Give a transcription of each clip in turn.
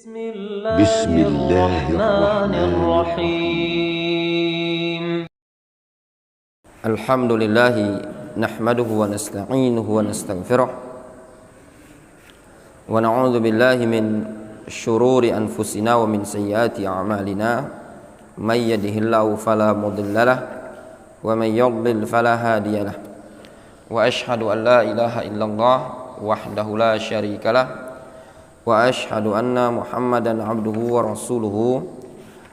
بسم الله الرحمن الرحيم الحمد لله نحمده ونستعينه ونستغفره ونعوذ بالله من شرور أنفسنا ومن سيئات أعمالنا من يهده الله فلا مضل له ومن يضلل فلا هادي له وأشهد أن لا إله إلا الله وحده لا شريك له وأشهد أن محمدا عبده ورسوله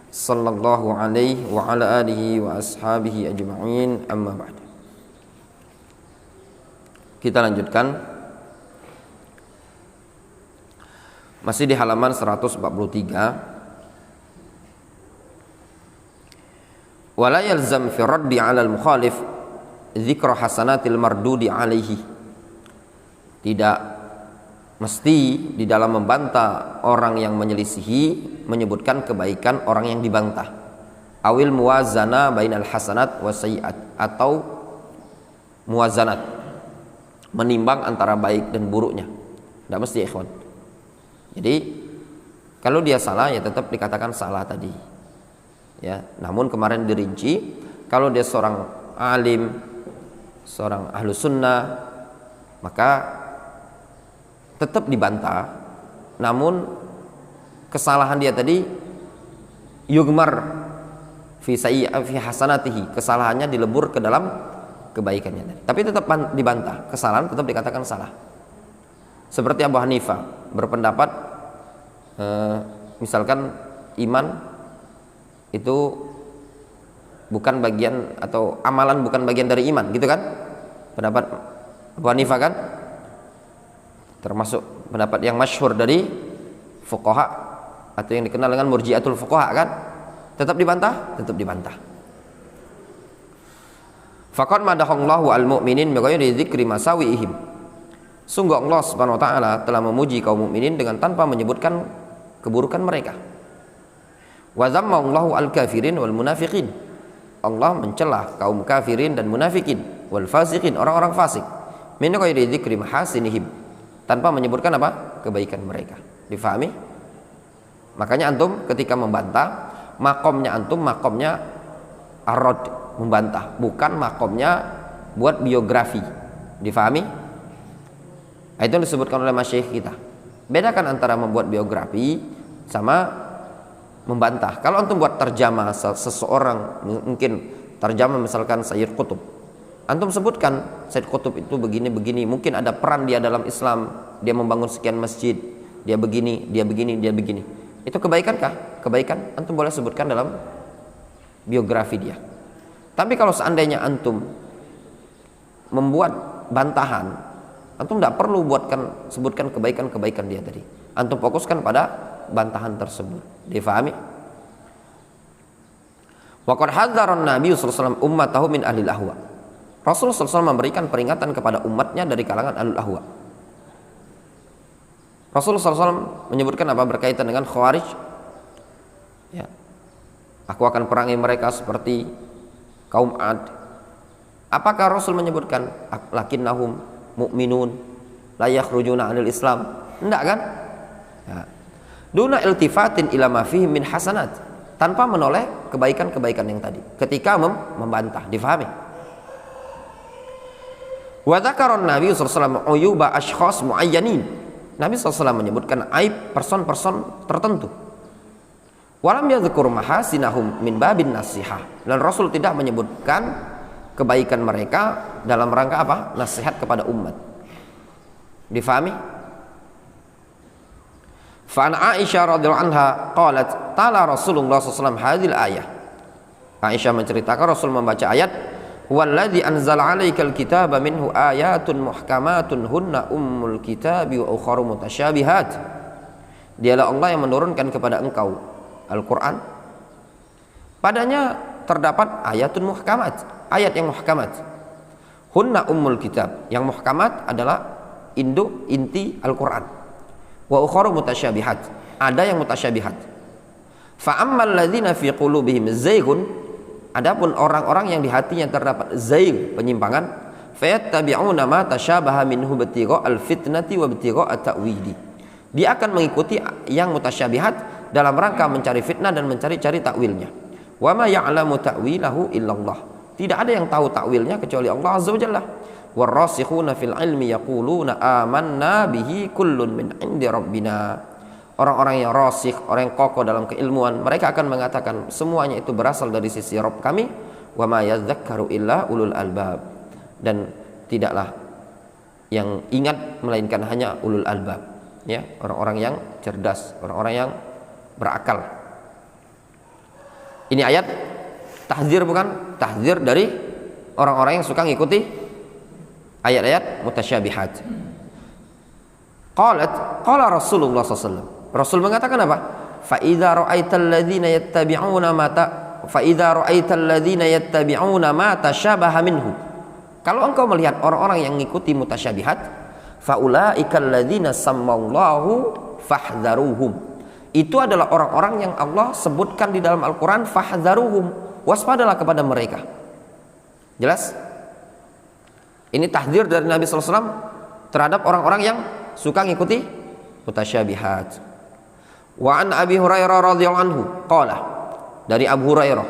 صلى الله عليه وعلى آله وأصحابه أجمعين أما بعد. Kita lanjutkan masih di halaman 143. Wala yalzam fi raddi 'ala al-mukhalif dzikra hasanatil mardudi 'alaihi. Tidak mesti di dalam membantah orang yang menyelisihi menyebutkan kebaikan orang yang dibantah. Awil muwazana bainal hasanat wa sayyi'at, atau muwazanat, menimbang antara baik dan buruknya. Tidak mesti, ikhwan. Jadi kalau dia salah ya tetap dikatakan salah tadi. Ya, namun kemarin dirinci kalau dia seorang alim, seorang ahlu sunnah, maka tetap dibantah, namun kesalahan dia tadi yugmar fi hasanatihi, kesalahannya dilebur ke dalam kebaikannya tadi. Tapi tetap dibantah, kesalahan tetap dikatakan salah. Seperti Abu Hanifah berpendapat misalkan iman itu bukan bagian, atau amalan bukan bagian dari iman, gitu kan? Pendapat Abu Hanifah kan? Termasuk pendapat yang masyhur dari fuqaha atau yang dikenal dengan murji'atul fuqaha kan? Tetap dibantah, tetap dibantah. Faqad madahallahu al-mu'minin bighairi dzikri masawi'ihim. Sungguh Allah Subhanahu wa taala telah memuji kaum mukminin dengan tanpa menyebutkan keburukan mereka. Wa zammallahu al-kafirin wal munafiqin. Allah mencela kaum kafirin dan munafikin, wal fasiqin, orang-orang fasik. Min ghairi dzikri mahasinihim, tanpa menyebutkan apa? Kebaikan mereka. Difahami? Makanya antum ketika membantah, makomnya antum makomnya arad, membantah, bukan makomnya buat biografi. Difahami? Itu yang disebutkan oleh masyayikh kita. Bedakan antara membuat biografi sama membantah. Kalau antum buat terjemah seseorang, mungkin terjemah misalkan Sayyid Qutb, antum sebutkan Sayyid Qutb itu begini-begini, mungkin ada peran dia dalam Islam, dia membangun sekian masjid, dia begini, dia begini, dia begini. Itu kebaikankah? Kebaikan, antum boleh sebutkan dalam biografi dia. Tapi kalau seandainya antum membuat bantahan, antum tidak perlu sebutkan kebaikan-kebaikan dia tadi. Antum fokuskan pada bantahan tersebut. Difahami? Wa qad hadzara an-nabiy sallallahu alaihi wasallam ummatahu min ahli al-ahwa. Rasulullah SAW memberikan peringatan kepada umatnya dari kalangan ahlul ahwa. Rasulullah SAW menyebutkan apa berkaitan dengan khawarij? Ya, aku akan perangi mereka seperti kaum Ad. Apakah Rasul menyebutkan lakinnahum mu'minun la yakhrujuna 'anil Islam? Enggak kan? Ya. Duna iltifatin ila ma fihi min hasanat, tanpa menoleh kebaikan-kebaikan yang tadi ketika membantah. Difahami? Wa dzakara Nabi sallallahu alaihi wasallam uyuba ashkhas muayyanin. Nabi sallallahu menyebutkan aib person-person tertentu. Walam yadhkur mahasinahum min babin nasihah. Dan Rasul tidak menyebutkan kebaikan mereka dalam rangka apa? Nasihat kepada umat. Difahami? Fa an Aisyah radhiyallahu anha qalat tala Rasulullah sallallahu alaihi wasallam hadhil ayah. Aisyah menceritakan Rasul membaca ayat Walladzi anzala 'alaikal kitaba minhu ayatun muhkamatun hunna ummul kitabi wa ukharu mutasyabihat. Dialah Allah yang menurunkan kepada engkau Al-Qur'an. Padanya terdapat ayatun muhkamat, ayat yang muhkamat. Hunna ummul kitab, yang muhkamat adalah induk inti Al-Qur'an. Wa ukharu mutasyabihat, ada yang mutasyabihat. Fa ammal ladzina fi qulubihim zaygun, adapun orang-orang yang di hatinya terdapat zaig, penyimpangan, fayattabi'una ma tasyabaha minhu ibtigha al-fitnati wa ibtigha at-ta'wili. Dia akan mengikuti yang mutasyabihat dalam rangka mencari fitnah dan mencari-cari takwilnya. Wa ma ya'lamu ta'wilahu illallah. Tidak ada yang tahu takwilnya kecuali Allah Azza wa Jalla. Warrasikhuna fil ilmi yaquluna amanna bihi kullun min indi rabbina. Orang-orang yang rasikh, orang yang kokoh dalam keilmuan, mereka akan mengatakan semuanya itu berasal dari sisi Rabb kami. Wa ma yadhakkaru illa ulul albab. Dan tidaklah yang ingat melainkan hanya ulul albab, ya, orang-orang yang cerdas, orang-orang yang berakal. Ini ayat tahdzir, bukan? Tahdzir dari orang-orang yang suka ngikuti ayat-ayat mutasyabihat. Qala Rasulullah SAW. Rasul mengatakan apa? Fa idza ra'aital ladzina yattabi'una ma tashabaha minhu. Kalau engkau melihat orang-orang yang mengikuti mutasyabihat, faulaikal ladzina sammallahu fahdharuhum. Itu adalah orang-orang yang Allah sebutkan di dalam Al-Qur'an, fahdharuhum, waspadalah kepada mereka. Jelas? Ini tahdzir dari Nabi sallallahu alaihi wasallam terhadap orang-orang yang suka mengikuti mutasyabihat. Wa an Abi Hurairah radhiyallahu anhu qala, dari Abu Hurairah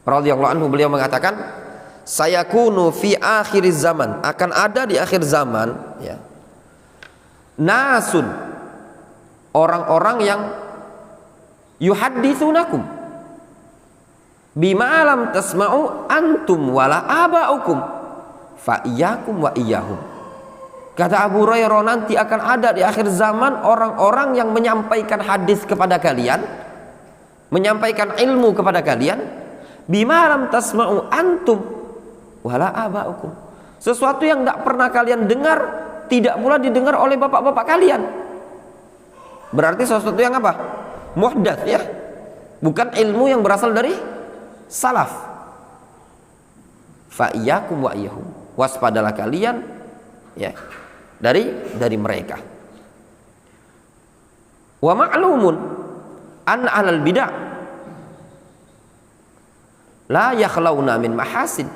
radhiyallahu anhu, beliau mengatakan, sayakunu fi akhir zaman, akan ada di akhir zaman, ya, nasun, orang-orang yang yuhadditsunakum bima lam tasma'u antum wala aba'ukum fa iyyakum wa iyyahum. Kata Abu Hurairah, nanti akan ada di akhir zaman orang-orang yang menyampaikan hadis kepada kalian, menyampaikan ilmu kepada kalian, bima lam tasma'u antum wala aba'ukum, sesuatu yang tidak pernah kalian dengar, tidak pula didengar oleh bapak-bapak kalian. Berarti sesuatu yang apa? Muhdats, ya, bukan ilmu yang berasal dari salaf. Fa iyyakum wa iyyahum, waspadalah kalian, ya, dari mereka. Wa ma'lumun an ahlal bid'ah la yakhlauna min mahasin.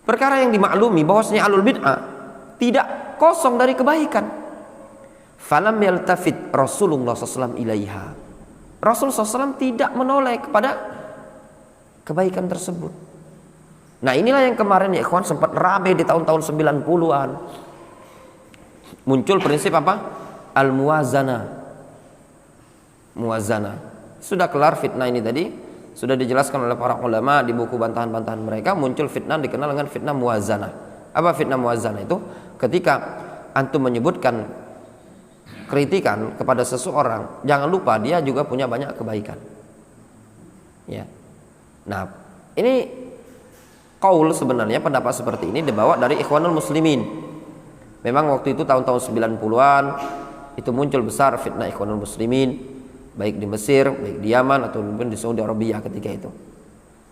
Perkara yang dimaklumi bahwasanya ahlul bid'ah tidak kosong dari kebaikan. Falam yaltafit Rasulullah SAW ilaiha. Rasulullah SAW tidak menoleh kepada kebaikan tersebut. Nah, inilah yang kemarin, ya ikhwan, sempat rame di tahun-tahun 90-an. Muncul prinsip apa? Al-muwazanah. Muwazanah. Sudah kelar fitnah ini tadi, sudah dijelaskan oleh para ulama di buku bantahan-bantahan mereka. Muncul fitnah dikenal dengan fitnah muwazanah. Apa fitnah muwazanah itu? Ketika antum menyebutkan kritikan kepada seseorang, jangan lupa dia juga punya banyak kebaikan, ya. Nah, ini qaul, sebenarnya pendapat seperti ini dibawa dari Ikhwanul Muslimin. Memang waktu itu tahun-tahun 90-an itu muncul besar fitnah Ikhwanul Muslimin, baik di Mesir, baik di Yaman, atau mungkin di Saudi Arabia ketika itu,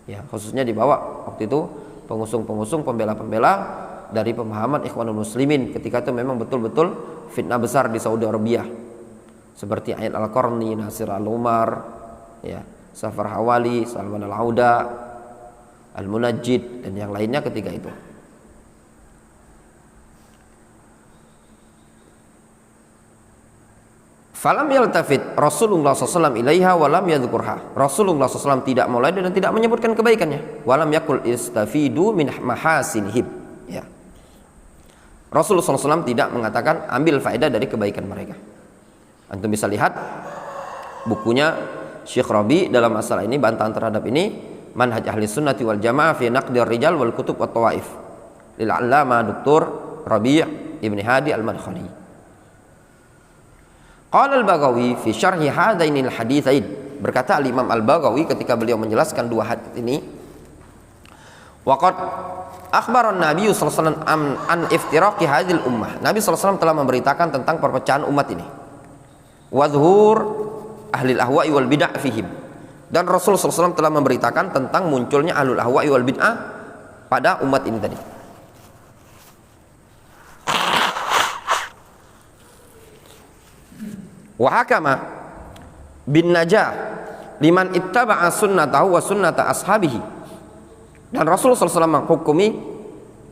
ya, khususnya dibawa waktu itu pengusung-pengusung, pembela-pembela dari pemahaman Ikhwanul Muslimin. Ketika itu memang betul-betul fitnah besar di Saudi Arabia, seperti Ain Al-Qarni, Nasir Al-Umar, ya, Safar Hawali, Salman Al-Auda, Al-Munajjid, dan yang lainnya ketika itu. Falam yaltafit Rasulullah SAW ilaiha walam yadhkurha. Rasulullah SAW tidak mulai dan tidak menyebutkan kebaikannya. Walam yakul istafidu min mahasinihim, ya. Rasulullah SAW tidak mengatakan ambil faedah dari kebaikan mereka. Antum bisa lihat bukunya Syekh Rabi dalam masalah ini, bantahan terhadap ini, Manhaj Ahli Sunnati wal Jamaah fi Naqdir Rijal wal Kutub wat Tawaif, lil Allama Dr. Rabi' Ibn Hadi Al-Madkhali. Qala Al-Baghawi fi syarhi hadainil haditsain, berkata Imam Al-Baghawi ketika beliau menjelaskan dua hadits ini, waqad akhbaran Nabi sallallahu alaihi wasallam an iftiraqi hadhil ummah. Nabi sallallahu alaihi wasallam telah memberitakan tentang perpecahan umat ini. Wa dhuhur ahli al-ahwa'i wal bid'ah fihim. Dan Rasul sallallahu alaihi wasallam telah memberitakan tentang munculnya ahlul ahwa'i wal bid'ah pada umat ini tadi. Wa hakama bin najah liman ittaba'a sunnatahu wa sunnata ashabihi. Dan Rasulullah SAW menghukumi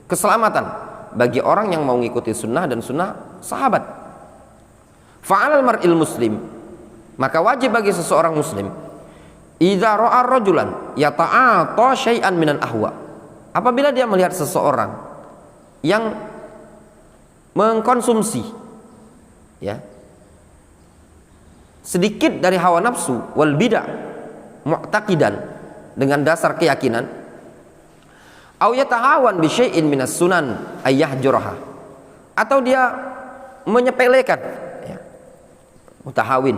keselamatan bagi orang yang mau mengikuti sunnah dan sunnah sahabat. Fa'alal mar'il muslim, maka wajib bagi seseorang muslim, idza ra'a rajulan yata'ata syai'an minal ahwa, apabila dia melihat seseorang yang mengkonsumsi ya sedikit dari hawa nafsu wal bid'ah mu'taqidan, dengan dasar keyakinan, au yatahawan bi syai'in minas sunan ayyahjuraha, atau dia menyepelekan ya, mutahawin,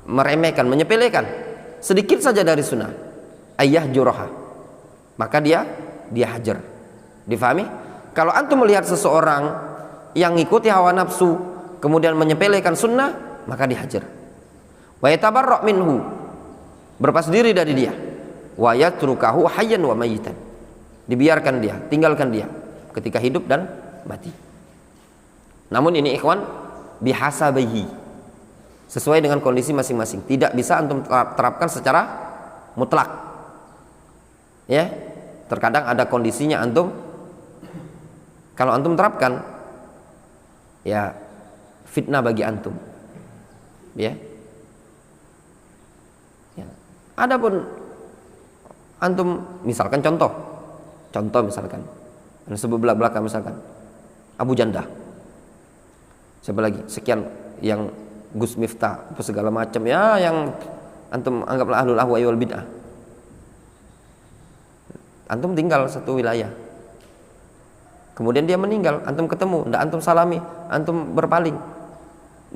meremehkan, menyepelekan sedikit saja dari sunnah, ayyahjuraha, maka dia hajar. Difahami? Kalau antum melihat seseorang yang ngikuti hawa nafsu kemudian menyepelekan sunnah, maka dihajar. Wa yatabarra' minhu, berlepas diri dari dia. Wa yatrukahu hayyan wa mayitan, dibiarkan dia, tinggalkan dia ketika hidup dan mati. Namun ini ikhwan bihasabihi, sesuai dengan kondisi masing-masing, tidak bisa antum terapkan secara mutlak ya. Terkadang ada kondisinya antum, kalau antum terapkan ya fitnah bagi antum ya. Adapun antum misalkan contoh misalkan sebab belak-belakan, misalkan Abu Janda, siapa lagi sekian yang Gus Miftah apa segala macam ya, yang antum anggaplah ahlul ahwa wal bid'ah, antum tinggal satu wilayah, kemudian dia meninggal, antum ketemu, ndak antum salami, antum berpaling,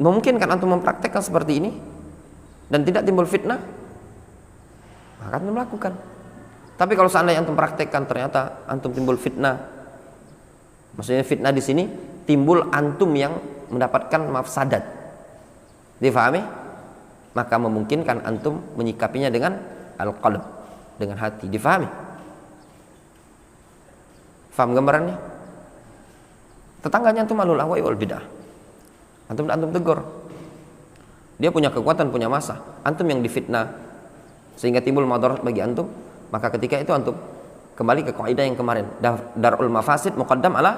memungkinkan antum mempraktekkan seperti ini dan tidak timbul fitnah, maka antum melakukan. Tapi kalau seandainya antum praktekkan ternyata antum timbul fitnah, maksudnya fitnah di sini timbul antum yang mendapatkan mafsadat, difahami? Maka memungkinkan antum menyikapinya dengan al-qalb, dengan hati, difahami? Faham gambarannya? Tetangganya antum ahlul ahwa wal bid'ah, antum tegur, dia punya kekuatan, punya masa, antum yang difitnah sehingga timbul madarat bagi antum, maka ketika itu antum kembali ke kaidah yang kemarin, darul mafasid muqaddam ala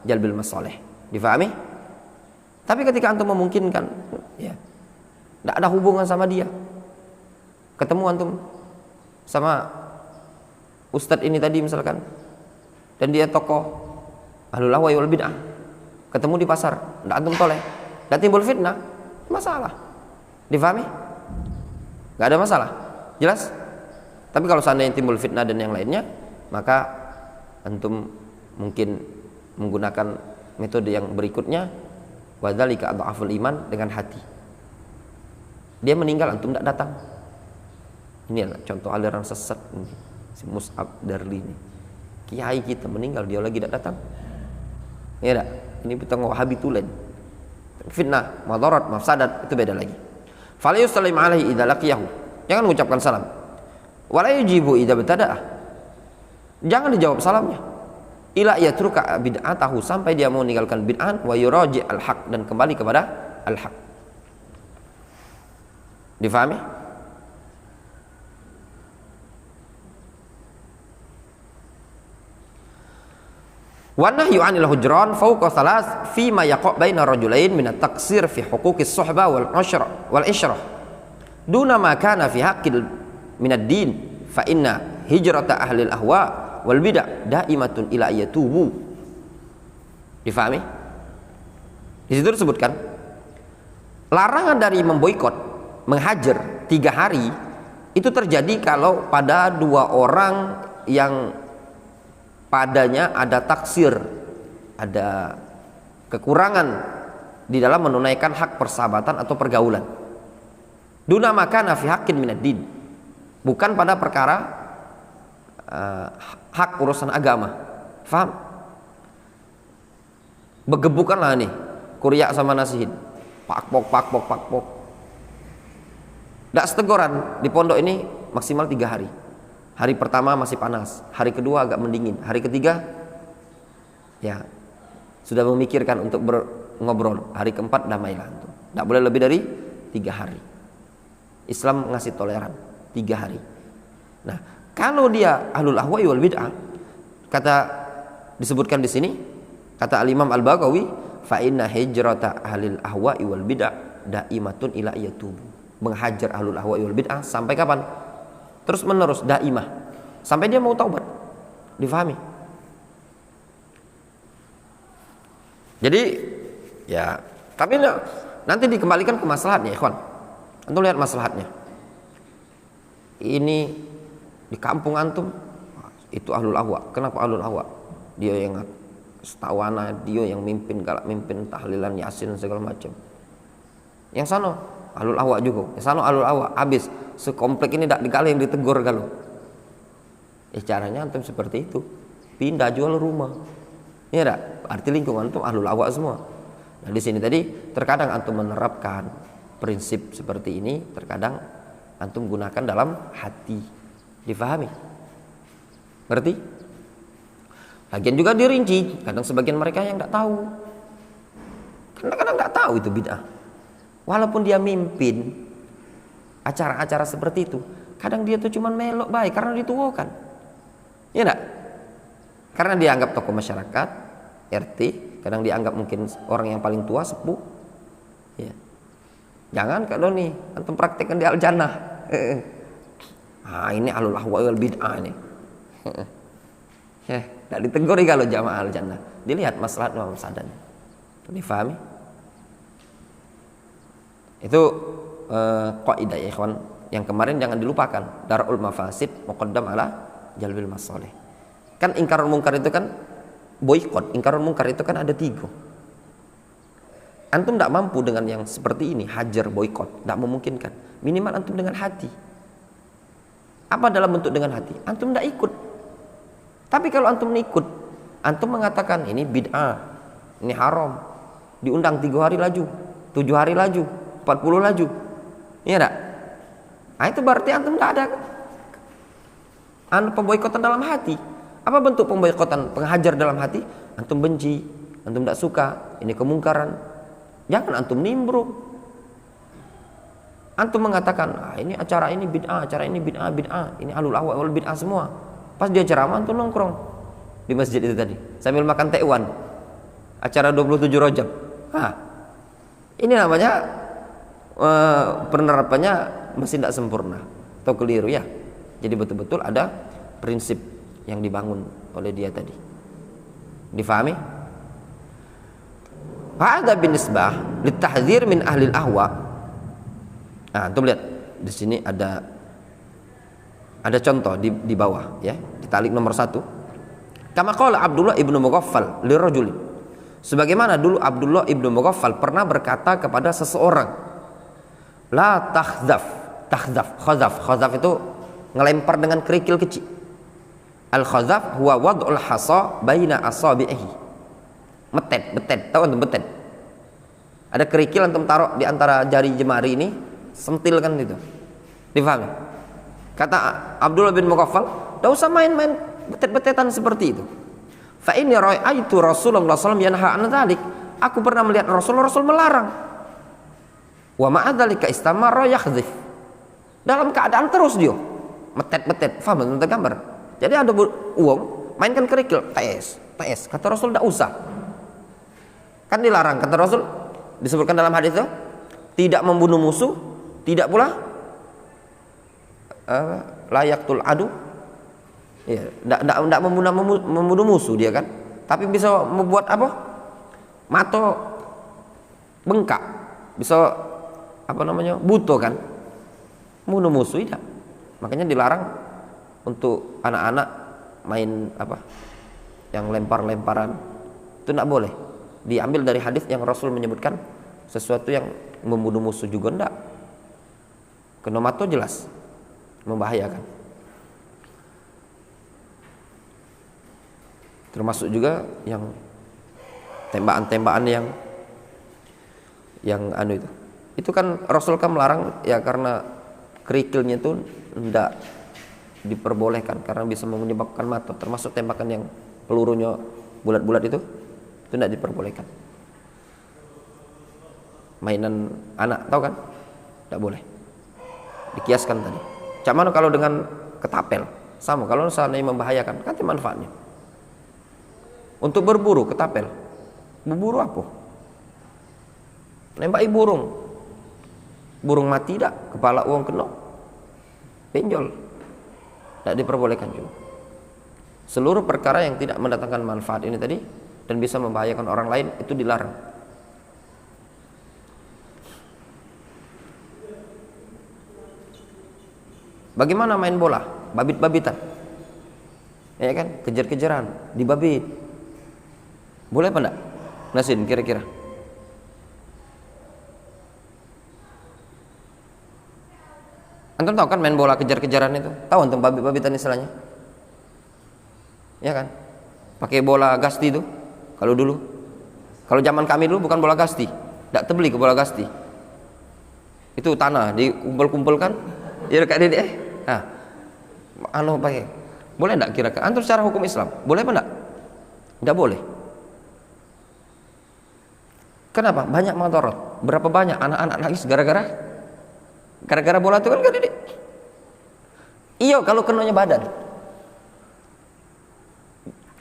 jalbil masalih, difahami? Tapi ketika antum memungkinkan ya, tidak ada hubungan sama dia, ketemu antum sama ustadz ini tadi misalkan, dan dia tokoh ahlul ahwa wal bid'ah, ketemu di pasar, tidak antum toleh, tidak timbul fitnah, masalah, difahami? Tidak ada masalah, jelas? Tapi kalau seandainya timbul fitnah dan yang lainnya, maka antum mungkin menggunakan metode yang berikutnya, wadzalika adhaful iman, dengan hati. Dia meninggal, antum tidak datang. Ini adalah contoh aliran sesat ini, si Mus'ab Darli ini. Kiai kita meninggal, dia lagi tidak datang. Ya tak? Ini petengah Wahabi tulen. Fitnah, madarat, mafsadat, itu beda lagi. Fala yusallim alaihi idza laqiyahu, jangan mengucapkan salam. Wala yujibu idza btada'ah, jangan dijawab salamnya. Ila yatruka bid'atahu, sampai dia mau meninggalkan bid'ah, wa yuraji al-haq, dan kembali kepada al-haq. Difahami? Wa nahyu 'anil hujran fawqa thalath fi ma yaqa' baina rajulain min at-taqsir fi huquqis suhbah wal ishrah duna ma kana fi haqqil min ad-din, fa inna hijrata ahli al-ahwa wal bid'ah daimatun ila yatubu. Difahami? Di situ disebutkan larangan dari memboikot, menghajar 3 hari itu terjadi kalau pada 2 orang yang padanya ada taksir, ada kekurangan di dalam menunaikan hak persahabatan atau pergaulan. Duna makana fi haqqin minad din, bukan pada perkara hak urusan agama. Faham? Begebukanlah nih Kurya sama Nasihin, pakpok. Tidak seteguran di pondok ini maksimal 3 hari. Hari pertama masih panas, hari kedua agak mendingin, hari ketiga ya sudah memikirkan untuk ngobrol, hari keempat damailah. Tidak boleh lebih dari 3 hari. Islam ngasih toleran 3 hari. Nah, kalau dia ahlul ahwa wal bid'ah, kata disebutkan di sini, kata al-Imam Al-Baghawi, fa inna hijrata ahlil ahwa wal bid'ah daimatun ila yatubu, menghajar ahlul ahwa wal bid'ah sampai kapan? Terus menerus, daimah, sampai dia mau taubat. Difahami? Jadi ya, tapi nanti dikembalikan ke maslahatnya, ikhwan. Antum lihat maslahatnya. Ini di kampung antum itu ahlul ahwa. Kenapa ahlul ahwa? Dia yang setawana, dia yang mimpin, galak mimpin tahlilan yasin segala macam. Yang sana ahlul ahwa juga. Yang sana ahlul ahwa. Habis sekomplek ini tak dikali yang ditegur kalau. Caranya antum seperti itu. Pindah jual rumah. Ya enggak? Arti lingkungan antum ahlul ahwa semua. Nah, di sini tadi terkadang antum menerapkan prinsip seperti ini, terkadang antum gunakan dalam hati. Difahami? Berarti lagian juga dirinci, kadang sebagian mereka yang tidak tahu. Kadang-kadang tidak tahu itu bid'ah. Walaupun dia mimpin acara-acara seperti itu, kadang dia tuh cuma melok baik karena dituakan. Ya enggak? Karena dianggap tokoh masyarakat, RT, kadang dianggap mungkin orang yang paling tua, sepuh. Ya. Jangan kalau nih antum praktekkan di Al-Jannah. Ini ahlul ahwa wal bid'ah ini. Tidak ditegur kalau jamaah Al-Jannah. Dilihat maslahat wa mafsadahnya. Difahami? Itu kaidah ya ikhwan, yang kemarin jangan dilupakan. Darul mafasid muqaddam ala jalbil masalih. Kan ingkarul munkar itu kan boikot. Ingkarul munkar itu kan ada 3. Antum tidak mampu dengan yang seperti ini, hajar boikot, tidak memungkinkan. Minimal antum dengan hati. Apa dalam bentuk dengan hati? Antum tidak ikut. Tapi kalau antum ikut, antum mengatakan ini bid'ah, ini haram, diundang 3 hari laju, 7 hari laju, 40 laju, iya enggak? Nah, itu berarti antum tidak ada pemboikotan dalam hati. Apa bentuk pemboikotan? Penghajar dalam hati, antum benci, antum tidak suka, ini kemungkaran. Jangan antum nimbrung. Antum mengatakan, ini acara ini bid'ah, acara ini bid'ah, ini ahlul ahwa wal bid'ah semua. Pas dia ceramah antum nongkrong di masjid itu tadi sambil makan tekwan. Acara 27 Rajab. Ini namanya penerapannya masih tidak sempurna atau keliru ya. Jadi betul-betul ada prinsip yang dibangun oleh dia tadi. Difahami? Hada binisbah litahdzir min ahli al-ahwa. Antum lihat di sini ada contoh di bawah ya, di talik nomor 1. Kama qala Abdullah ibnu Mughaffal lirajul. Sebagaimana dulu Abdullah ibnu Mughaffal pernah berkata kepada seseorang, la khazaf itu ngelempar dengan kerikil kecil. Al khazaf huwa wad'ul hasa baina asabihi. Betet, tahu antum betet? Ada kerikil antum taruh di antara jari jemari ini, sentil kan itu. Difahami? Kata Abdullah bin Mughaffal, tidak usah main-main betet-betetan seperti itu. Fa inni ra'aitu Rasulullah sallallahu alaihi wasallam yanha an dzalik. Aku pernah melihat Rasul melarang. Wa ma'a dzalika istamarra yakhzif. Dalam keadaan terus dia metet-betet. Faham tentang gambar? Jadi ada uang, mainkan kerikil, tes. Kata Rasul tidak usah. Kan dilarang, kata Rasul, disebutkan dalam hadis itu, tidak membunuh musuh, tidak pula layaktul adu, ya, tidak membunuh musuh dia kan, tapi bisa membuat apa? Mata bengkak, bisa buto kan, membunuh musuh tidak. Makanya dilarang untuk anak-anak main yang lempar-lemparan, itu tidak boleh. Diambil dari hadis yang Rasul menyebutkan sesuatu yang membunuh musuh juga enggak. Kenomato jelas membahayakan. Termasuk juga yang tembakan-tembakan yang itu. Itu kan Rasul kan melarang ya karena kerikilnya itu enggak diperbolehkan karena bisa menyebabkan mata. Termasuk tembakan yang pelurunya bulat-bulat itu tidak diperbolehkan. Mainan anak, tahu kan? Tidak boleh. Dikiaskan tadi. Cak mana kalau dengan ketapel? Sama, kalau seandainya membahayakan, kan manfaatnya. Untuk berburu ketapel. Berburu apa? Nembaki burung. Burung mati dak, kepala uang kena benjol, tidak diperbolehkan juga. Seluruh perkara yang tidak mendatangkan manfaat ini tadi dan bisa membahayakan orang lain itu dilarang. Bagaimana main bola? Babit-babitan, ya kan? Kejar-kejaran, dibabit, boleh apa enggak? Nasin kira-kira. Antum tahu kan main bola kejar-kejaran itu? Tahu antum babit-babitan istilahnya? Ya kan? Pakai bola gasti itu. Kalau dulu, kalau zaman kami dulu bukan bola gasti, tidak terbeli ke bola gasti. Itu tanah dikumpul-kumpulkan, ya dekat dia. Nah, pakai. Boleh enggak kira-kira? Antum secara hukum Islam, boleh apa enggak? Enggak boleh. Kenapa? Banyak madarat. Berapa banyak anak-anak nangis gara-gara bola itu kan didik. Iya, kalau kenanya badan.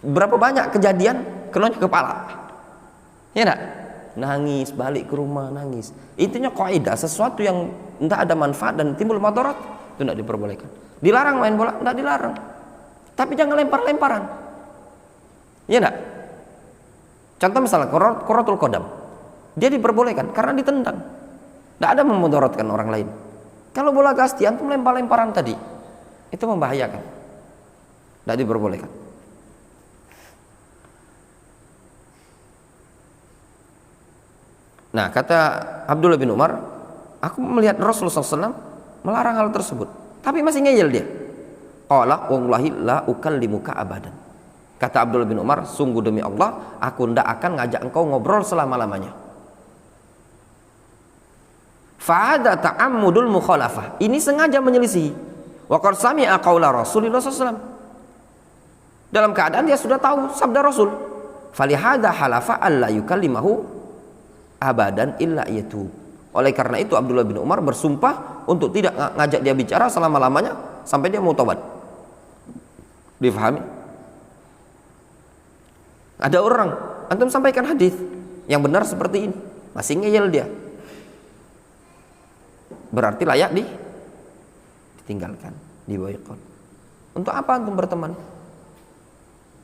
Berapa banyak kejadian kenanya kepala. Ya enggak? Nangis, balik ke rumah nangis. Intinya kaidah sesuatu yang tidak ada manfaat dan timbul madarat itu tidak diperbolehkan. Dilarang main bola? Tidak dilarang. Tapi jangan lempar-lemparan. Ya enggak? Contoh misalnya Quratul Qadam. Dia diperbolehkan karena ditendang. Tidak ada memudaratkan orang lain. Kalau bola gasti antum lempar-lemparan tadi, itu membahayakan. Tidak diperbolehkan. Nah, kata Abdullah bin Umar, aku melihat Rasulullah SAW melarang hal tersebut, tapi masih ngeyel dia. Qala wallahi la ukallimuka abadan. Kata Abdullah bin Umar, sungguh demi Allah, aku tidak akan ngajak engkau ngobrol selama-lamanya. Fa'ada ta'ammudul mukhalafah. Ini sengaja menyelisihi. Wa qad sami'a qaula Rasulullah SAW. Dalam keadaan dia sudah tahu sabda Rasul. Falihada halafa alla yukallimahu abadan illa yatub. Oleh karena itu Abdullah bin Umar bersumpah untuk tidak ngajak dia bicara selama-lamanya sampai dia mau taubat. Difahami? Ada orang, antum sampaikan hadis yang benar seperti ini, masih ngeyel dia. Berarti layak ditinggalkan, diboikot. Untuk apa antum berteman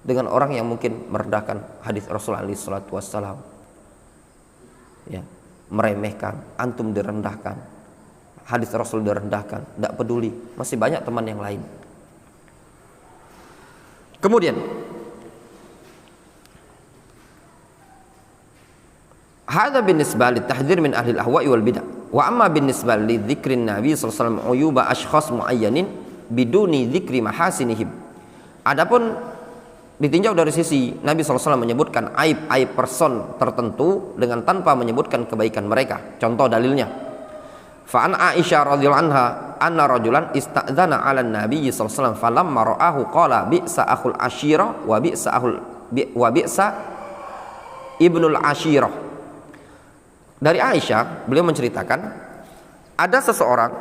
dengan orang yang mungkin merendahkan hadis Rasulullah SAW, ya, meremehkan, antum direndahkan, hadis Rasul direndahkan, tidak peduli, masih banyak teman yang lain. Kemudian hadza binisbah litahdhir min ahli al-ahwa'i wal bid'ah. Wa amma binisbah li dzikrin Nabi sallallahu alaihi wasallam uyuba ashkhas muayyanin biduni dzikri mahasinihim. Adapun ditinjau dari sisi Nabi sallallahu alaihi wasallam menyebutkan aib-aib person tertentu dengan tanpa menyebutkan kebaikan mereka. Contoh dalilnya. Fa an Aisyah radhiyallahu anha anna rajulan ista'dzana 'ala an-nabi sallallahu alaihi wasallam falamma ra'ahu qala bi'sa akhul ashirah wa bi'sa ibnul ashirah. Dari Aisyah, beliau menceritakan ada seseorang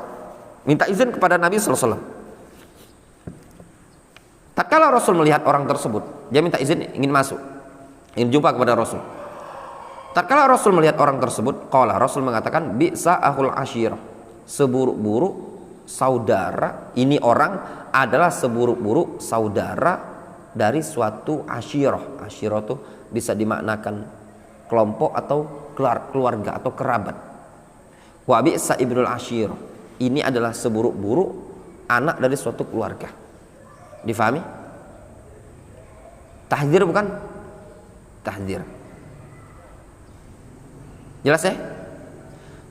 minta izin kepada Nabi SAW. Tatkala Rasul melihat orang tersebut, dia minta izin ingin masuk, ingin jumpa kepada Rasul. Tatkala Rasul melihat orang tersebut, qala Rasul mengatakan bi'sa akhul ashirah, seburuk-buruk saudara. Ini orang adalah seburuk-buruk saudara dari suatu ashirah. Ashirah itu bisa dimaknakan kelompok atau keluarga atau kerabat. Wa bi'sa ibnul ashir, ini adalah seburuk-buruk anak dari suatu keluarga. Difahami? Tahdzir bukan? Tahdzir. Jelas ya?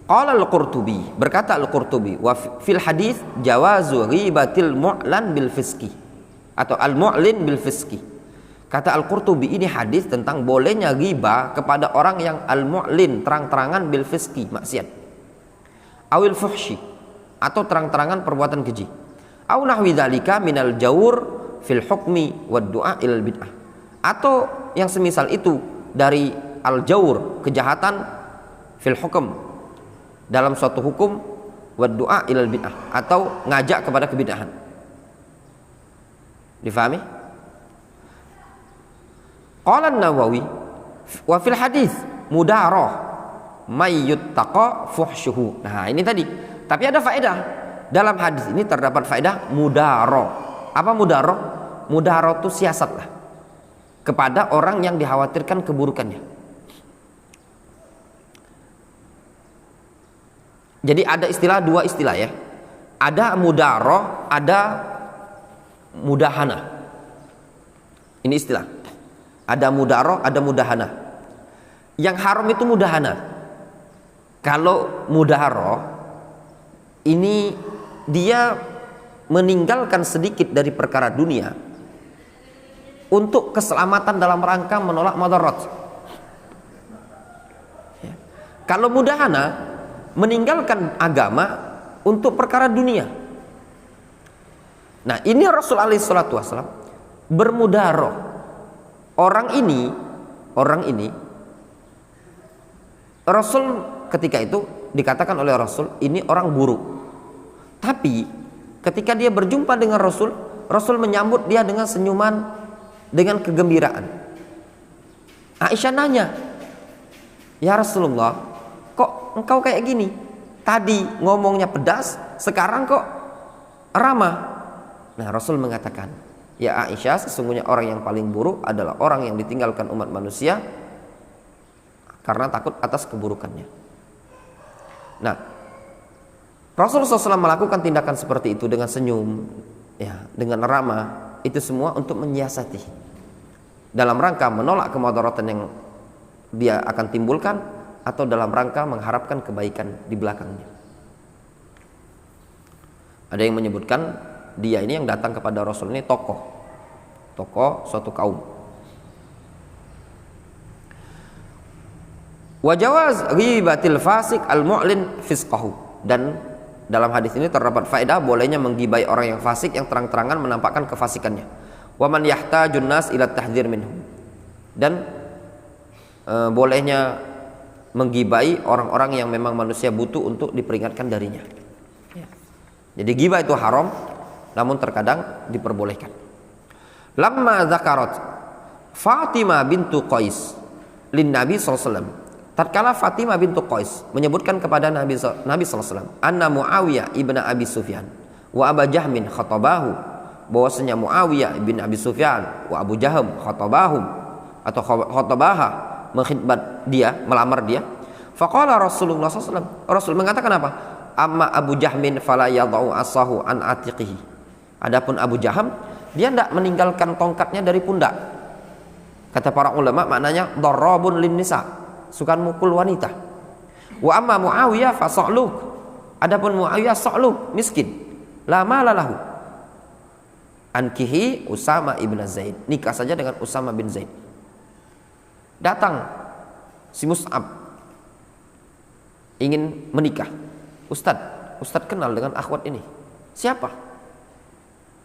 Qala al-Qurtubi, berkata al-Qurtubi, wa fil hadis jawazu ghibatil mu'lan bil fiski atau al-mu'lin bil fiski. Kata Al-Qurtubi, ini hadis tentang bolehnya ghibah kepada orang yang al-mu'lin, terang-terangan bil fiski, maksiat. Awil fuhshi, atau terang-terangan perbuatan keji. Aw nahwi dzalika minal jawur fil hukmi wad du'a ilal bid'ah. Atau yang semisal itu dari al-jawur, kejahatan fil hukm, dalam suatu hukum, wad du'a ilal bid'ah, atau ngajak kepada kebid'ahan. Difahami? Qala an-Nawawi wa fil hadis mudarah mayyuttaqa fuhsyuhu. Nah, ini tadi. Tapi ada faedah. Dalam hadis ini terdapat faedah mudaro. Apa mudaro? Mudaro itu siasat lah kepada orang yang dikhawatirkan keburukannya. Jadi ada dua istilah ya. Ada mudaro, ada mudahana. Ini istilah. Ada mudaro, ada mudahana. Yang haram itu mudahana. Kalau mudaro ini dia meninggalkan sedikit dari perkara dunia untuk keselamatan dalam rangka menolak madarat. Ya. Kalau mudahana meninggalkan agama untuk perkara dunia. Nah, ini Rasul alaihi salatu wasallam bermudaroh. Orang ini Rasul ketika itu dikatakan oleh Rasul ini orang buruk. Tapi ketika dia berjumpa dengan Rasul, Rasul menyambut dia dengan senyuman, dengan kegembiraan. Aisyah nanya, "Ya Rasulullah, kok engkau kayak gini? Tadi ngomongnya pedas, sekarang kok ramah?" Nah, Rasul mengatakan, "Ya Aisyah, sesungguhnya orang yang paling buruk adalah orang yang ditinggalkan umat manusia karena takut atas keburukannya." Nah, Rasulullah SAW melakukan tindakan seperti itu dengan senyum, ya, dengan ramah, itu semua untuk menyiasati dalam rangka menolak kemudaratan yang dia akan timbulkan atau dalam rangka mengharapkan kebaikan di belakangnya. Ada yang menyebutkan dia ini yang datang kepada Rasul ini tokoh suatu kaum. Wa jawaz ghibatil fasik al-mu'lin fisqahu, dan dalam hadis ini terdapat faedah bolehnya menggibai orang yang fasik yang terang-terangan menampakkan kefasikannya. Wa man yahtajun nas ila tahdhir minhum, dan bolehnya menggibai orang-orang yang memang manusia butuh untuk diperingatkan darinya. Jadi ghibah itu haram, namun terkadang diperbolehkan. Lamma zakarat Fatimah bintu Qais lin Nabi sallallahu alaihi wasallam, tatkala Fatimah bintu Qais menyebutkan kepada Nabi sallallahu alaihi wasallam, anna Muawiyah ibn Abi Sufyan wa Abu Jahmin khatabahu, bahwasanya Muawiyah ibn Abi Sufyan wa Abu Jaham khatabahum atau khatabaha, mengkhidbat dia, melamar dia. Faqala Rasulullah sallallahu alaihi wasallam, Rasul mengatakan apa? Amma Abu Jahmin fala yadau asahu an atiqihi. Adapun Abu Jaham, dia tidak meninggalkan tongkatnya dari pundak. Kata para ulama maknanya darabun lin nisa, suka mukul wanita. Wa amma Muawiyah fa sa'luk. Adapun Muawiyah sa'luk, miskin. La mala lahu. Ankihi Usama ibn Zaid. Nikah saja dengan Usama bin Zaid. Datang si Mus'ab ingin menikah. Ustadz kenal dengan akhwat ini. Siapa?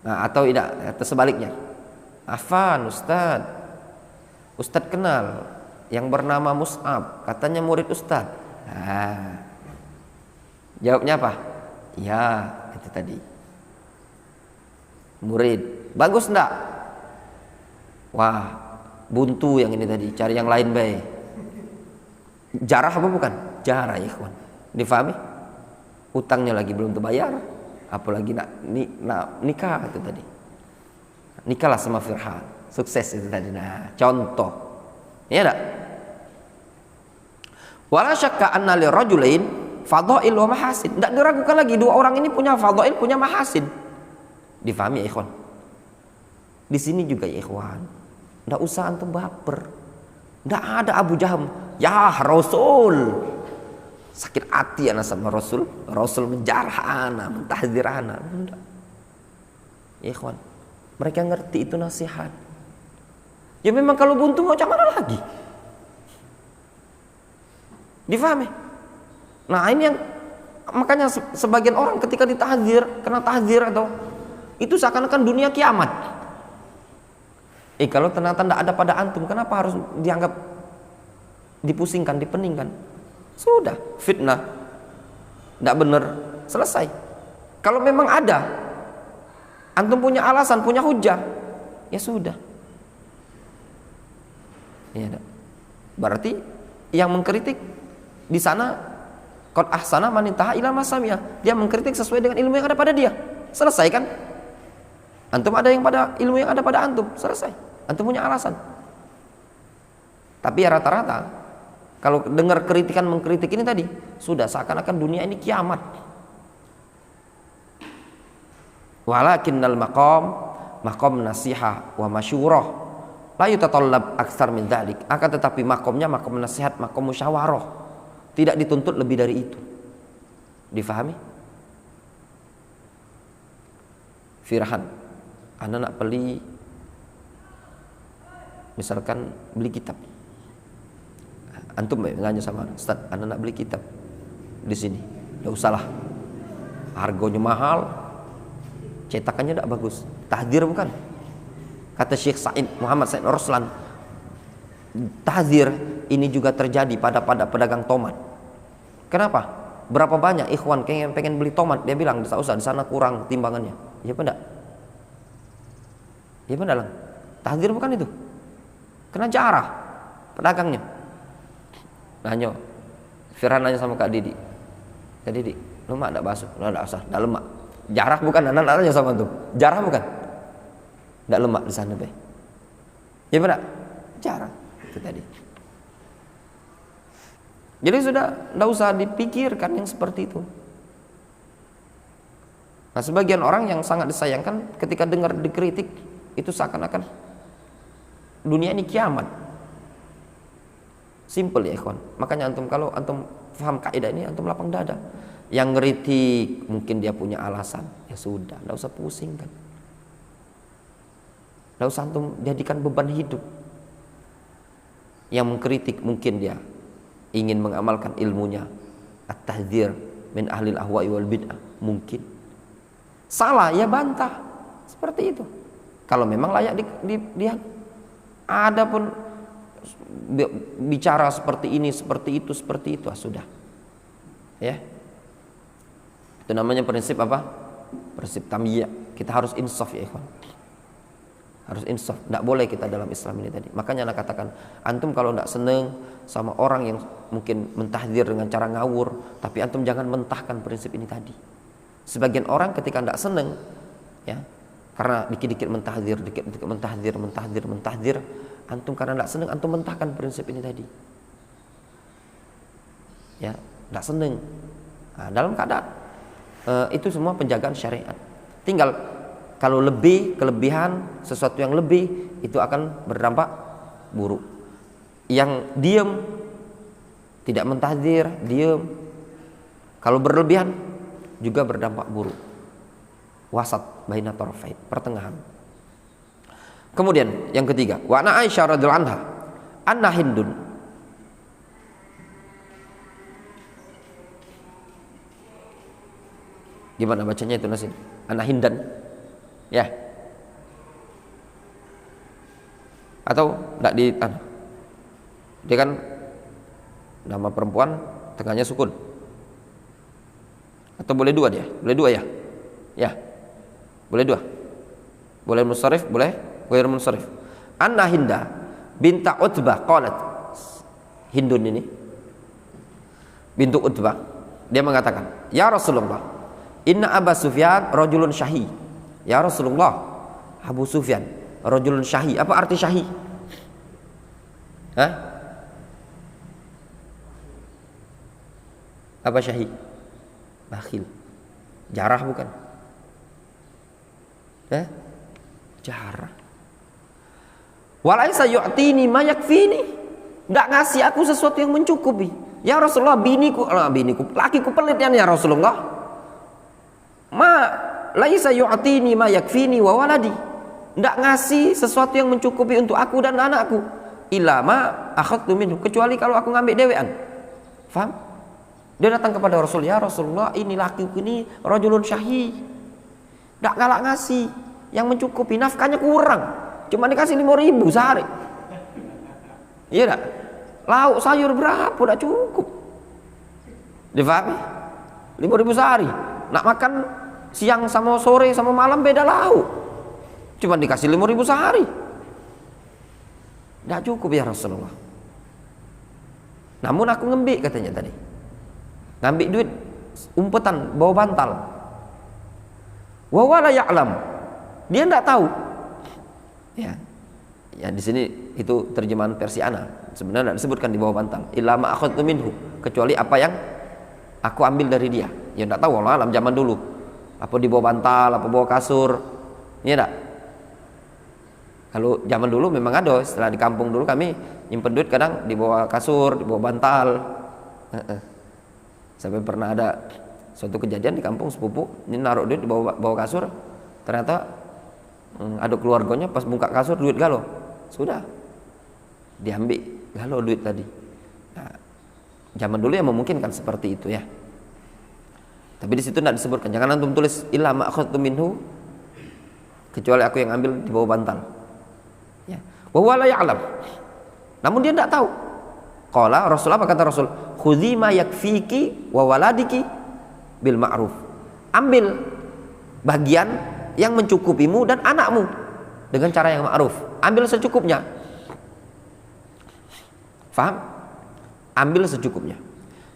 Nah, atau tidak, atau sebaliknya. Afan Ustadz kenal yang bernama Mus'ab, katanya murid Ustadz. Nah, jawabnya apa? Ya, itu tadi. Murid. Bagus enggak? Wah, buntu yang ini tadi, cari yang lain baik. Jarah apa bukan? Jarah, ya kawan. Difahami? Utangnya lagi belum terbayar, apalagi nak nikah itu tadi. Nikahlah sama Firhan, sukses itu tadi. Nah, contoh. Ya enggak? Wala syakka anna lirajulain fadhail wa mahasin. Enggak diragukan lagi, dua orang ini punya fadhail, punya mahasin. Difahami ya ikhwan? Di sini juga ya ikhwan, enggak usah antum baper. Enggak ada Abu Jaham, ya Rasul. Sakit hati anak sama Rasul menjarah anak, mentahdzir anak. Enggak. Ya ikhwan, mereka ngerti itu nasihat. Ya memang kalau buntu mau macam mana lagi? Difahami? Nah, ini yang makanya sebagian orang ketika ditahdzir, kena tahdzir atau itu seakan-akan dunia kiamat. Kalau ternyata tidak ada pada antum, kenapa harus dianggap dipusingkan, dipeningkan? Sudah, fitnah, tidak benar, selesai. Kalau memang ada, antum punya alasan, punya hujah, ya sudah. Ya, berarti yang mengkritik Di sana qad ahsana man intaha ila masamiyah. Dia mengkritik sesuai dengan ilmu yang ada pada dia. Selesai kan? Antum ada yang pada ilmu yang ada pada antum, selesai. Antum punya alasan. Tapi ya rata-rata kalau dengar kritikan mengkritik ini tadi, sudah seakan-akan dunia ini kiamat. Walakinnal maqam nasihah wa masyurah la yutatallab aktsar min dzalik. Akan tetapi makomnya makom nasihat, makom musyawarah. Tidak dituntut lebih dari itu. Difahami? Firhan, anda nak beli, misalkan beli kitab. Antum nanya sama Ustaz, anda nak beli kitab di sini, nggak usahlah, harganya mahal, cetakannya tidak bagus, tahdzir bukan? Kata Syekh Said Muhammad Said Ruslan, tahdzir ini juga terjadi pada pedagang tomat. Kenapa? Berapa banyak ikhwan yang pengen beli tomat, dia bilang tidak usah, di sana kurang timbangannya. Iya apa enggak? Iya apa enggak? Tahdzir bukan itu? Kena jarah pedagangnya. Nanya, Firhan nanya sama Kak Didi, Kak Didi, lemak enggak basuh? Enggak usah, enggak lemak. Jarah bukan? Anak nanya sama tuh, jarah bukan? Enggak lemak di sana be. Iya apa enggak? Jarah itu tadi. Jadi sudah enggak usah dipikirkan yang seperti itu. Nah, sebagian orang yang sangat disayangkan ketika dengar dikritik itu seakan-akan dunia ini kiamat. Simple ya ikhwan. Makanya antum kalau antum paham kaidah ini, antum lapang dada. Yang ngeritik mungkin dia punya alasan, ya sudah, enggak usah pusing kan. Enggak usah antum jadikan beban hidup. Yang mengkritik mungkin dia ingin mengamalkan ilmunya, at-tahdzir min ahlil ahwa'i wal bid'ah, mungkin. Salah ya bantah, seperti itu. Kalau memang layak dia ada pun bicara seperti ini, seperti itu, sudah. Ya. Itu namanya prinsip apa? Prinsip tamyiyah. Kita harus insaf ya ikhwan. Harus insaf. Tidak boleh kita dalam Islam ini tadi. Makanya anak katakan, antum kalau tidak senang sama orang yang mungkin mentahdzir dengan cara ngawur, tapi antum jangan mentahkan prinsip ini tadi. Sebagian orang ketika tidak senang, ya, karena dikit-dikit mentahdzir, dikit-dikit mentahdzir, antum karena tidak senang, antum mentahkan prinsip ini tadi. Ya, tidak senang. Nah, dalam keadaan itu semua penjagaan syariat. Tinggal kalau kelebihan sesuatu yang lebih itu akan berdampak buruk. Yang diam tidak mentahdzir, diam. Kalau berlebihan juga berdampak buruk. Wasat baina tarafain, pertengahan. Kemudian yang ketiga, wa ana Aisyah radhiyallahu anha anna Hindun gimana bacanya itu nasin? Anna Hindan. Ya. Atau enggak di tanah. Dia kan nama perempuan tengahnya sukun. Atau boleh dua dia? Boleh dua ya? Ya. Boleh dua. Boleh munsharif, boleh ghair munsharif. Anna Hinda binta Utbah qalat. Hindun ini bintu Utbah, dia mengatakan, "Ya Rasulullah, inna Aba Sufyan rajulun syahi." Ya Rasulullah, Abu Sufyan rajulun syahi. Apa arti syahi? Hah? Apa syahi? Bakhil. Jarah bukan? Jarah. Walaisa yu'tini ma yakfini. Enggak ngasih aku sesuatu yang mencukupi. Ya Rasulullah, biniku, lakiku pelit ya Rasulullah. Laisa yu'tini ma yakfini wa waladi. Enggak ngasih sesuatu yang mencukupi untuk aku dan anakku. Illa ma akhadtu minhu, kecuali kalau aku ngambil dewean. Faham? Dia datang kepada Rasul, ya Rasulullah, ini lakiku ini rajulun syahi. Enggak galak ngasih yang mencukupi, nafkahnya kurang. Cuma dikasih 5.000 sehari. Iya enggak? Lauk sayur berapa udah cukup. Difahami? 5.000 sehari. Nak makan siang sama sore sama malam beda lauk. Cuma dikasih 5.000 sehari. Enggak cukup ya Rasulullah. Namun aku ngembik katanya tadi. Ngambil duit umpetan bawa bantal. Wa wala ya'lam. Dia enggak tahu. Ya. Ya di sini itu terjemahan Persiana. Sebenarnya tidak disebutkan di bawah bantal. Illa ma akhadtu minhu, kecuali apa yang aku ambil dari dia. Ya enggak tahu, wallahu alam zaman dulu. Apa di bawah bantal, apa bawah kasur. Iya enggak? Kalau zaman dulu memang ada, setelah di kampung dulu kami nyimpen duit kadang di bawah kasur, di bawah bantal. Sampai pernah ada suatu kejadian di kampung sepupu ini naruh duit di bawah kasur, ternyata ada keluarganya pas buka kasur duit galau, sudah diambil galau duit tadi. Nah, zaman dulu yang memungkinkan seperti itu ya. Tapi di situ tidak disebutkan, jangan antum tulis illa ma akhadtu minhu, kecuali aku yang ambil di bawah bantal. Ya. Wa huwa la ya'lam. Namun dia tidak tahu. Qala Rasul, apa kata Rasul? Khudhi ma yakfiki wa waladiki bil ma'ruf. Ambil bagian yang mencukupimu dan anakmu dengan cara yang ma'ruf. Ambil secukupnya. Faham? Ambil secukupnya.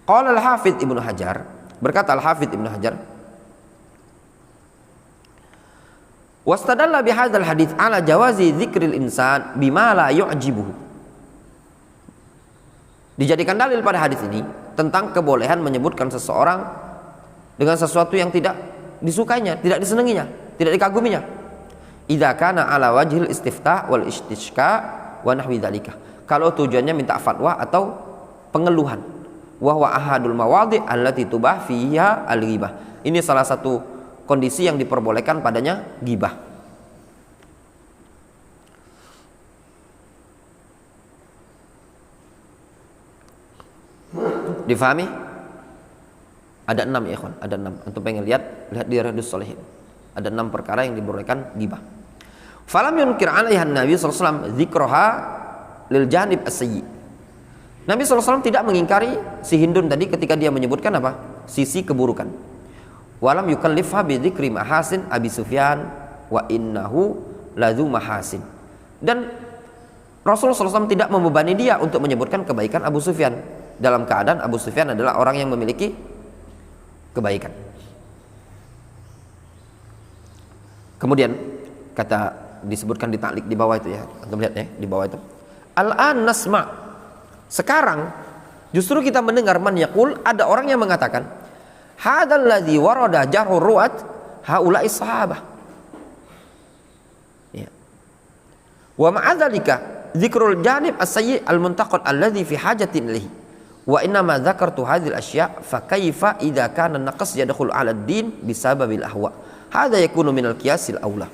Qala al-Hafidz Ibnu Hajar, berkata al-Hafidz Ibnu Hajar, wastadalla bihadzal hadits ala jawazi dzikril insan bima la yu'jibuhu. Dijadikan dalil pada hadis ini tentang kebolehan menyebutkan seseorang dengan sesuatu yang tidak disukainya, tidak disenanginya, tidak dikaguminya. Idza kana ala wajhil istiftah wal istishqa wa nahwi dzalika. Kalau tujuannya minta fatwa atau pengeluhan. Wa huwa ahadul mawadhi' allati tubah fiha al-ghibah. Ini salah satu kondisi yang diperbolehkan padanya ghibah. Difahami? Ada 6 ya ikhwan, ada 6. Antum pengen lihat di Riyadhus Shalihin. Ada 6 perkara yang dibolehkan ghibah. Falam yunkir 'alaiha Nabi sallallahu alaihi wasallam dzikraha lil janib as-sayyi. Nabi sallallahu alaihi wasallam tidak mengingkari si Hindun tadi ketika dia menyebutkan apa? Sisi keburukan. Walam yukallifha bi dzikri mahasin Abi Sufyan wa innahu ladzu mahasin. Dan Rasulullah SAW tidak membebani dia untuk menyebutkan kebaikan Abu Sufyan, dalam keadaan Abu Sufyan adalah orang yang memiliki kebaikan. Kemudian kata disebutkan di ta'liq di bawah itu ya, antum lihat ya di bawah itu. Al-an nasma, sekarang justru kita mendengar man yaqul, ada orang yang mengatakan hadzal ladzi warada jarhu ruwat haula'i sahabah. Ya. Wa ma'adzalika dzikrul janib as-sayyi al-muntaqad alladzi fi hajatin ilaihi. Wa inna ma dzakartu hadhil asya' fa kaifa idza kana naqas yadkhul 'ala ad-din bisababil ahwa. Hadza yakunu minal qiyasil aula.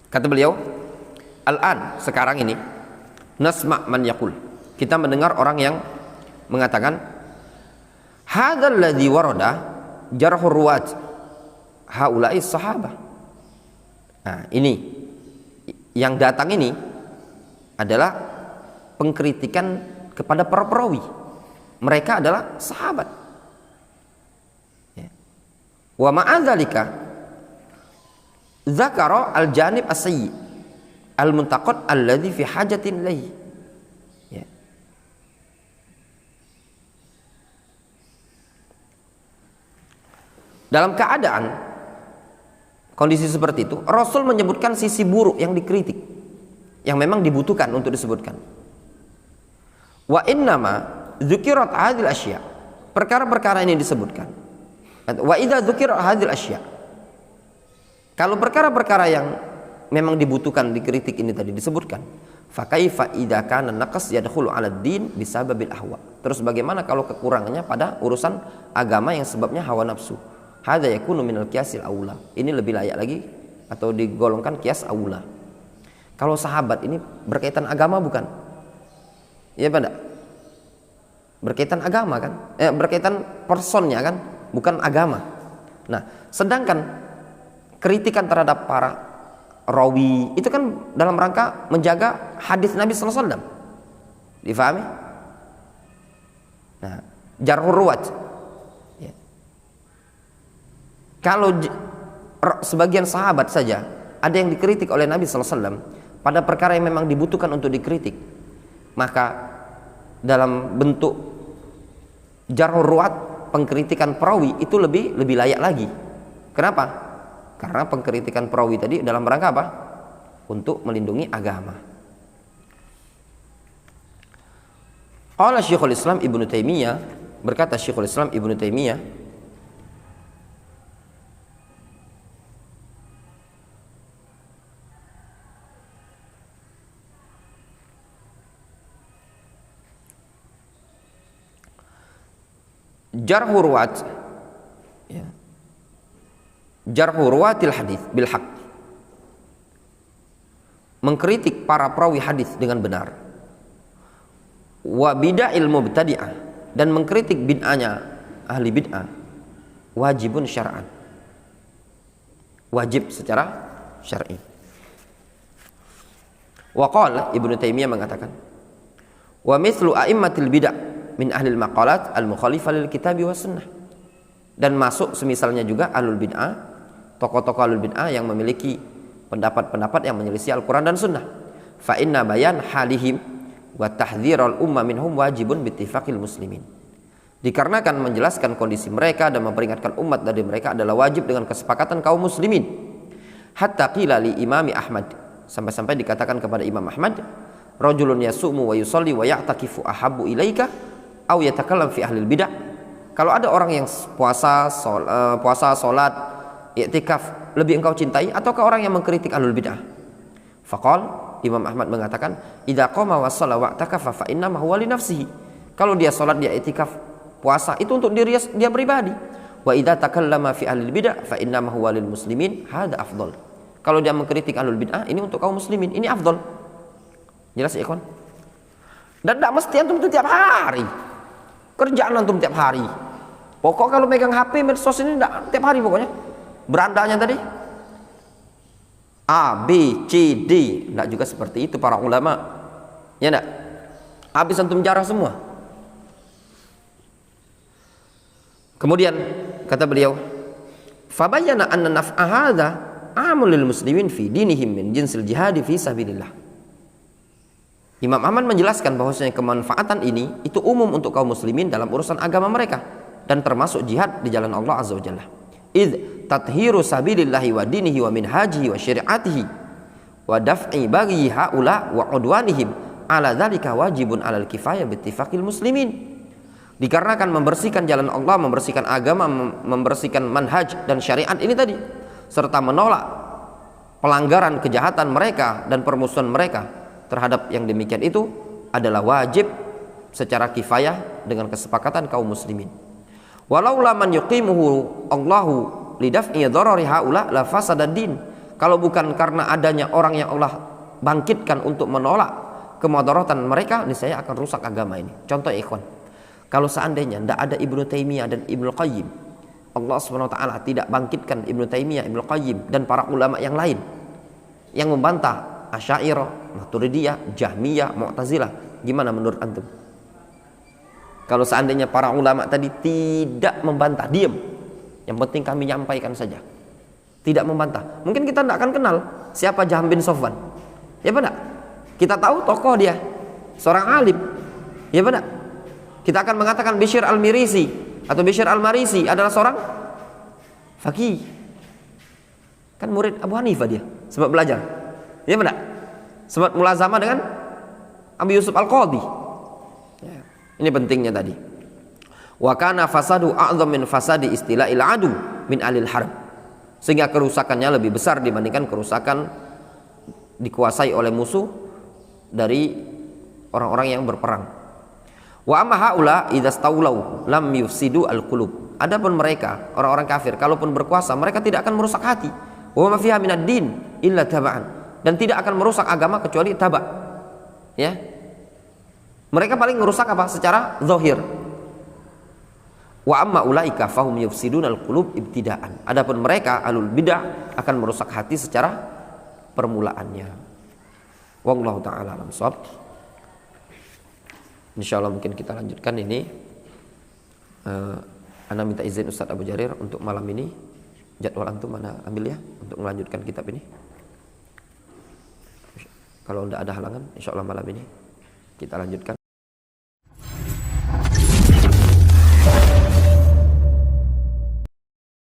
Kata beliau, al-an, sekarang ini, nasma' man yaqul, kita mendengar orang yang mengatakan hadzal ladzi warada jarhur ruwat haula'i sahabah. Nah, ini yang datang ini adalah pengkritikan kepada para perawi. Mereka adalah sahabat. Ya. Wa ma'adzalika zakara al-janib as-sayyi al-muntaqad alladhi fi hajatin ilaihi. Ya. Dalam keadaan kondisi seperti itu, Rasul menyebutkan sisi buruk yang dikritik, yang memang dibutuhkan untuk disebutkan. Wa innama dzukirat hadhil asya', perkara-perkara ini disebutkan. Wa idza dzukirat hadhil asya', kalau perkara-perkara yang memang dibutuhkan dikritik ini tadi disebutkan, fa kaifa idza kana naqas yadkhulu 'ala ad-din bisababil ahwa. Terus bagaimana kalau kekurangannya pada urusan agama yang sebabnya hawa nafsu? Hadza yakunu minal qiyasil aula. Ini lebih layak lagi atau digolongkan qiyas aula. Kalau sahabat ini berkaitan agama bukan? Iya apa enggak? Berkaitan agama kan? Berkaitan personnya kan, bukan agama. Nah, sedangkan kritikan terhadap para rawi itu kan dalam rangka menjaga hadis Nabi sallallahu alaihi wasallam. Difahami? Nah, jarhur ruwat. Ya. Kalau sebagian sahabat saja ada yang dikritik oleh Nabi sallallahu alaihi wasallam pada perkara yang memang dibutuhkan untuk dikritik, maka dalam bentuk jarhur ruwat, pengkritikan perawi itu lebih layak lagi. Kenapa? Karena pengkritikan perawi tadi dalam rangka apa? Untuk melindungi agama. Qala Syekhul Islam Ibnu Taimiyah, berkata Syekhul Islam Ibnu Taimiyah, jarhu ruwat, ya, jarhu ruwatil hadis bil haq, mengkritik para perawi hadis dengan benar, wa bid'il mubtadi'ah, dan mengkritik bid'ahnya ahli bid'ah, wajibun syar'an, wajib secara syar'i. Wa qala Ibnu Taimiyah mengatakan, wa mithlu a'immatil bid'ah min ahlil maqalat al-mukhalifah lil kitabi was sunnah, dan masuk semisalnya juga ahlul bid'ah, tokoh-tokoh ahlul bid'ah yang memiliki pendapat-pendapat yang menyelisih Al-Quran dan Sunnah. Fa inna bayan halihim wa tahdhirul umma minhum wajibun bittifaqil muslimin. Dikarenakan menjelaskan kondisi mereka dan memperingatkan umat dari mereka adalah wajib dengan kesepakatan kaum muslimin. Hatta qila li Imami Ahmad, sampai-sampai dikatakan kepada Imam Ahmad, rajulun yasumu wa yusalli wa ya'takifu ahabbu ilaika aw yatakallam fi ahlil bid'ah. Kalau ada orang yang puasa, salat, i'tikaf lebih engkau cintai ataukah orang yang mengkritik ahlul bid'ah? Faqal, Imam Ahmad mengatakan, idza qama wa shalla wa i'takafa fa inna ma huwa li nafsihi. Kalau dia salat, dia i'tikaf, puasa, itu untuk diri dia pribadi. Wa idza takallama fi ahlil bid'ah fa inna ma huwa lil muslimin, hada afdal. Kalau dia mengkritik ahlul bid'ah, ini untuk kaum muslimin, ini afdal. Jelas ya, ikhwan? Dan tidak mesti antum itu tiap hari. Kerjaan antum tiap hari. Pokok kalau megang HP medsos ini tidak tiap hari pokoknya. Berandanya tadi A, B, C, D. Tidak juga seperti itu para ulama. Ya enggak? Habis antum jarah semua. Kemudian kata beliau, fabayyana anna naf'a hadza amul lil muslimin fi dinihim min jinsil jihadi fi sabilillah. Imam Ahmad menjelaskan bahwasanya kemanfaatan ini itu umum untuk kaum muslimin dalam urusan agama mereka dan termasuk jihad di jalan Allah Azza wa Jalla. Id tathiru sabilillahi wa dinihi wa minhajihi wa syari'atihi wa daf'i baghi haula wa udwanihim ala dzalika wajibun alal kifayah bittifaqil muslimin. Dikarenakan membersihkan jalan Allah, membersihkan agama, membersihkan manhaj dan syariat ini tadi, serta menolak pelanggaran kejahatan mereka dan permusuhan mereka terhadap yang demikian itu adalah wajib secara kifayah dengan kesepakatan kaum muslimin. Walau man yuqimuhu Allahu lidaf'i dharari haula la fasada din. Kalau bukan karena adanya orang yang Allah bangkitkan untuk menolak kemudaratan mereka, niscaya akan rusak agama ini. Contoh ikhwan, kalau seandainya tidak ada Ibnu Taimiyah dan Ibnu Qayyim, Allah SWT tidak bangkitkan Ibnu Taimiyah, Ibnu Qayyim dan para ulama yang lain yang membantah Asy'ariyah, Maturidiyah, Jahmiyah, Mu'tazilah, gimana menurut antum? Kalau seandainya para ulama tadi tidak membantah, diam, yang penting kami nyampaikan saja, tidak membantah, mungkin kita tidak akan kenal siapa Jahm bin Safwan, ya benar? Kita tahu tokoh dia, seorang alim, ya benar? Kita akan mengatakan Bishr al-Mirisi atau Bishr al-Marisi adalah seorang faqih, kan murid Abu Hanifah dia, sebab belajar, ya benar? Sebab mulazamah dengan Abu Yusuf al-Qadhi. Ya. Ini pentingnya tadi. Wa kana fasadu a'dzam min fasadi istila'il adu min alil harb. Sehingga kerusakannya lebih besar dibandingkan kerusakan dikuasai oleh musuh dari orang-orang yang berperang. Wa amma haula idza staulau lam yufsidu al-qulub. Adapun mereka, orang-orang kafir, kalaupun berkuasa, mereka tidak akan merusak hati. Wa ma fiha minad din illa taba'an. Dan tidak akan merusak agama kecuali taba'. Ya. Mereka paling merusak apa? Secara zahir. Wa amma ulaika fahum yufsidunal qulub ibtidaan. Adapun mereka alul bidah akan merusak hati secara permulaannya. Wallahu taala alam shawab. Insyaallah mungkin kita lanjutkan ini. Ana minta izin Ustaz Abu Jarir untuk malam ini. Jadwal antum mana ambil ya untuk melanjutkan kitab ini. Kalau tidak ada halangan, insyaallah malam ini kita lanjutkan.